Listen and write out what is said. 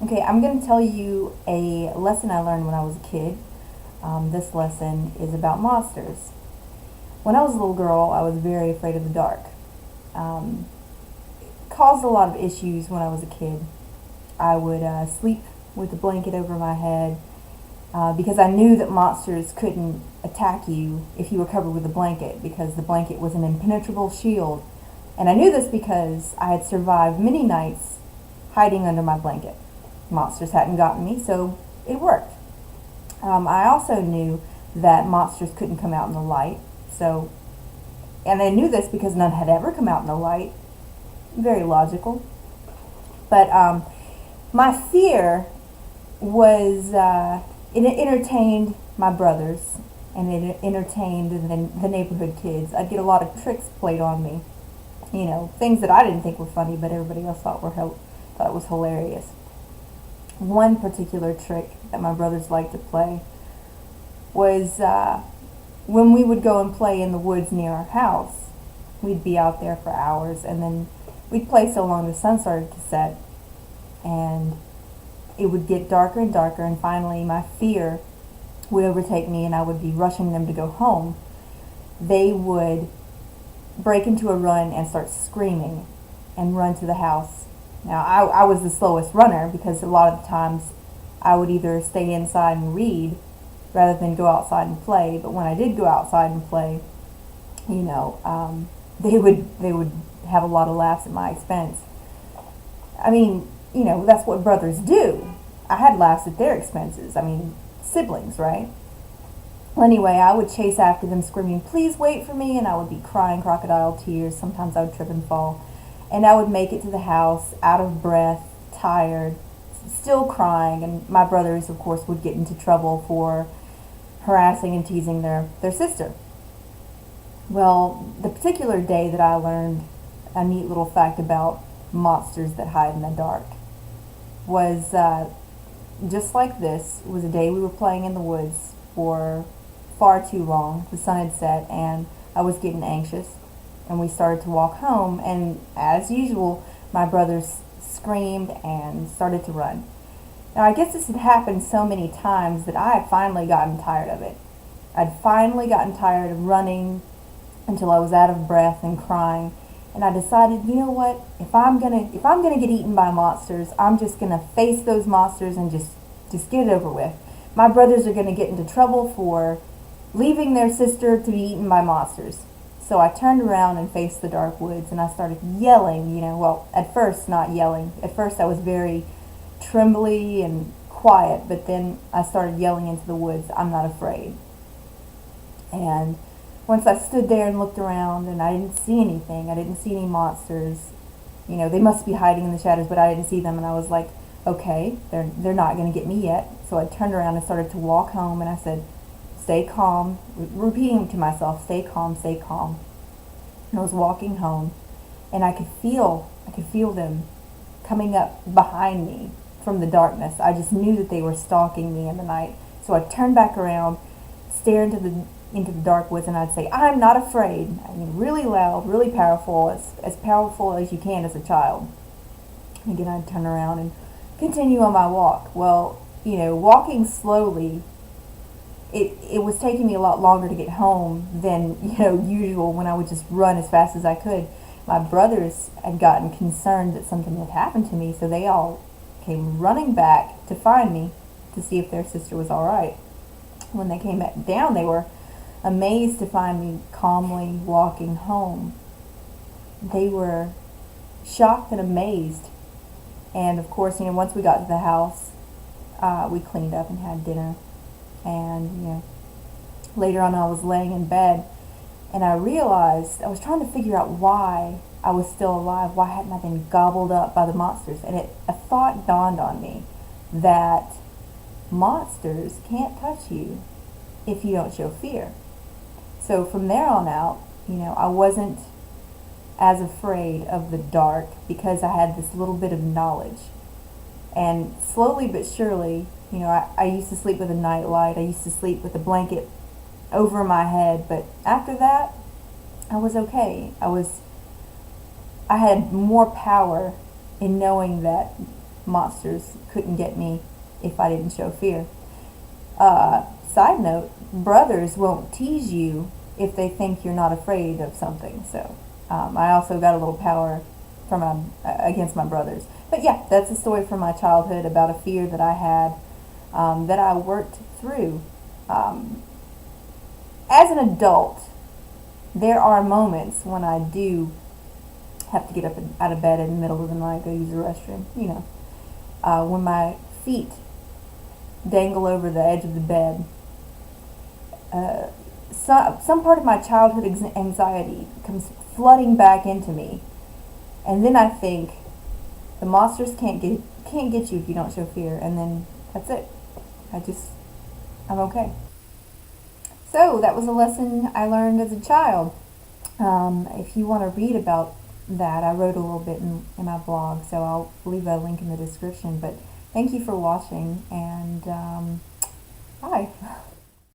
Okay, I'm going to tell you a lesson I learned when I was a kid. This lesson is about monsters. When I was a little girl, I was very afraid of the dark. Um, Caused a lot of issues when I was a kid. I would sleep with a blanket over my head because I knew that monsters couldn't attack you if you were covered with a blanket because the blanket was an impenetrable shield. And I knew this because I had survived many nights hiding under my blanket. Monsters hadn't gotten me, so it worked. I also knew that monsters couldn't come out in the light, so, and I knew this because none had ever come out in the light. Very logical. But my fear was, it entertained my brothers and it entertained the neighborhood kids. I'd get a lot of tricks played on me. You know, things that I didn't think were funny, but everybody else thought it was hilarious. One particular trick that my brothers liked to play was when we would go and play in the woods near our house. We'd be out there for hours, and then we'd play so long the sun started to set, and it would get darker and darker, and finally my fear would overtake me, and I would be rushing them to go home. They would break into a run and start screaming and run to the house. Now, I was the slowest runner because a lot of the times I would either stay inside and read rather than go outside and play. But when I did go outside and play, you know, they would have a lot of laughs at my expense. I mean, you know, that's what brothers do. I had laughs at their expenses. I mean, siblings, right? Well, anyway, I would chase after them screaming, "Please wait for me," and I would be crying crocodile tears. Sometimes I would trip and fall. And I would make it to the house out of breath, tired, still crying, and my brothers, of course, would get into trouble for harassing and teasing their sister. Well, the particular day that I learned a neat little fact about monsters that hide in the dark was just like this. It was a day we were playing in the woods for far too long. The sun had set, and I was getting anxious. And we started to walk home, and as usual, my brothers screamed and started to run. Now, I guess this had happened so many times that I had finally gotten tired of it. I'd finally gotten tired of running until I was out of breath and crying, and I decided, you know what? If I'm gonna get eaten by monsters, I'm just gonna face those monsters and just get it over with. My brothers are gonna get into trouble for leaving their sister to be eaten by monsters. So I turned around and faced the dark woods, and I started yelling, you know, well, at first not yelling. At first I was very trembly and quiet, but then I started yelling into the woods, "I'm not afraid." And once I stood there and looked around, and I didn't see anything, I didn't see any monsters. You know, they must be hiding in the shadows, but I didn't see them, and I was like, okay, they're not going to get me yet. So I turned around and started to walk home, and I said, "Stay calm," repeating to myself, "Stay calm, stay calm." And I was walking home, and I could feel them coming up behind me from the darkness. I just knew that they were stalking me in the night. So I turned back around, stared into the dark woods, and I'd say, "I'm not afraid." I mean, really loud, really powerful, as powerful as you can as a child. And again, I'd turn around and continue on my walk. Well, you know, walking slowly, it was taking me a lot longer to get home than, you know, usual when I would just run as fast as I could. My brothers had gotten concerned that something had happened to me, so they all came running back to find me to see if their sister was all right. When they came back down, they were amazed to find me calmly walking home. They were shocked and amazed. And of course, you know, once we got to the house, we cleaned up and had dinner. And, you know, later on I was laying in bed, and I realized, I was trying to figure out why I was still alive. Why hadn't I been gobbled up by the monsters? And a thought dawned on me that monsters can't touch you if you don't show fear. So from there on out, you know, I wasn't as afraid of the dark because I had this little bit of knowledge. And slowly but surely, you know, I used to sleep with a night light. I used to sleep with a blanket over my head. But after that, I was okay. I had more power in knowing that monsters couldn't get me if I didn't show fear. Side note, brothers won't tease you if they think you're not afraid of something. So I also got a little power from against my brothers. But yeah, that's a story from my childhood about a fear that I had, that I worked through. As an adult, there are moments when I do have to get up out of bed in the middle of the night, go use the restroom. When my feet dangle over the edge of the bed, some part of my childhood anxiety comes flooding back into me, and then I think the monsters can't get you if you don't show fear, and then that's it. I'm okay. So that was a lesson I learned as a child. If you want to read about that, I wrote a little bit in my blog, so I'll leave a link in the description. But thank you for watching, and bye.